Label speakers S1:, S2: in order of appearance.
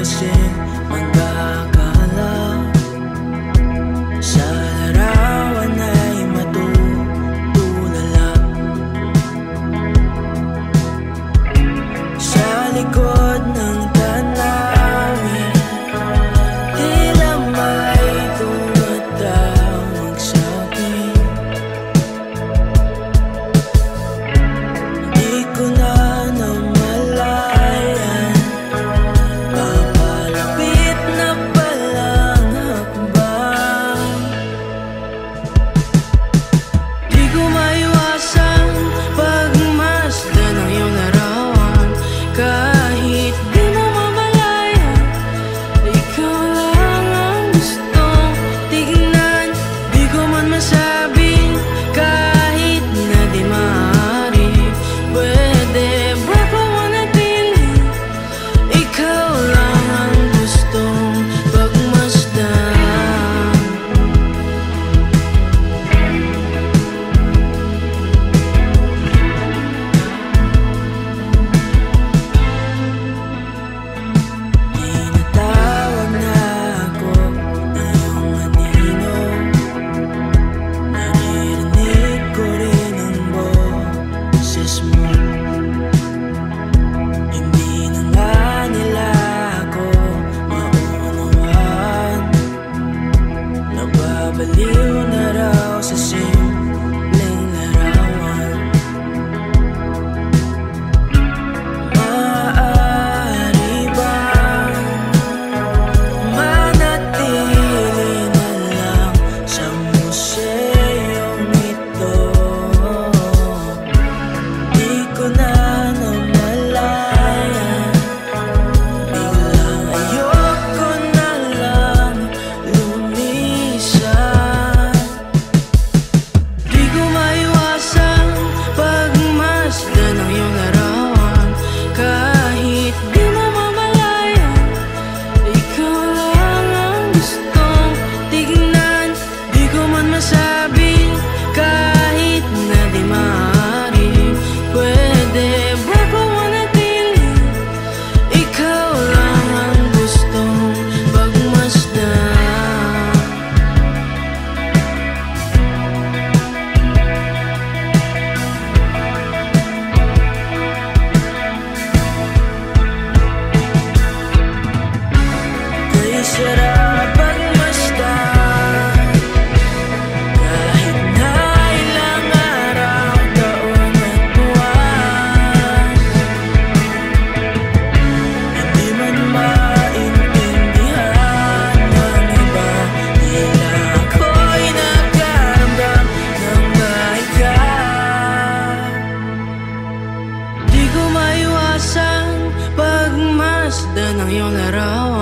S1: kasing manggagala. Sa larawan ay matutulala. Sa likod ng tanawin, tila may tumatawag sa'kin. Di ko na namalayan, papalapit na palang hakbang. Di ko maiwasan pagmasdan ng iyong larawan. Kahit di mo mamalayan, ikaw lang ang gustong tignan. Di ko man masabing kahit na di maaari, pwede ba pamanatili? Ikaw lang ang gustong pagmasdan. Tinatawag na ako ng iyong anino. Naririnig ko rin ang boses mo. Hindi na nga nila ako maunawaan. Nababaliw na raw sa simpleng larawan. Maaari bang manatili na lang sa museyong ito? Di ko na namalayan, biglang ayoko na lang lumisan. Di ko maiwasan pagmasdan ng iyong larawan. Kahit di mo mamalayan, ikaw lang ang gustong tignan. Di ko man masabing kahit na di maaari, pwede ba pamanatili? Ikaw lang ang gustong pagmasdan. Kay sarap pagmasdan, kahit na ilang araw, taon at buwan. Hindi man maintindihan ng iba, tila ako'y nagkaramdam ng baika. Di ko maiwasan pagmasdan ng iyong larawan.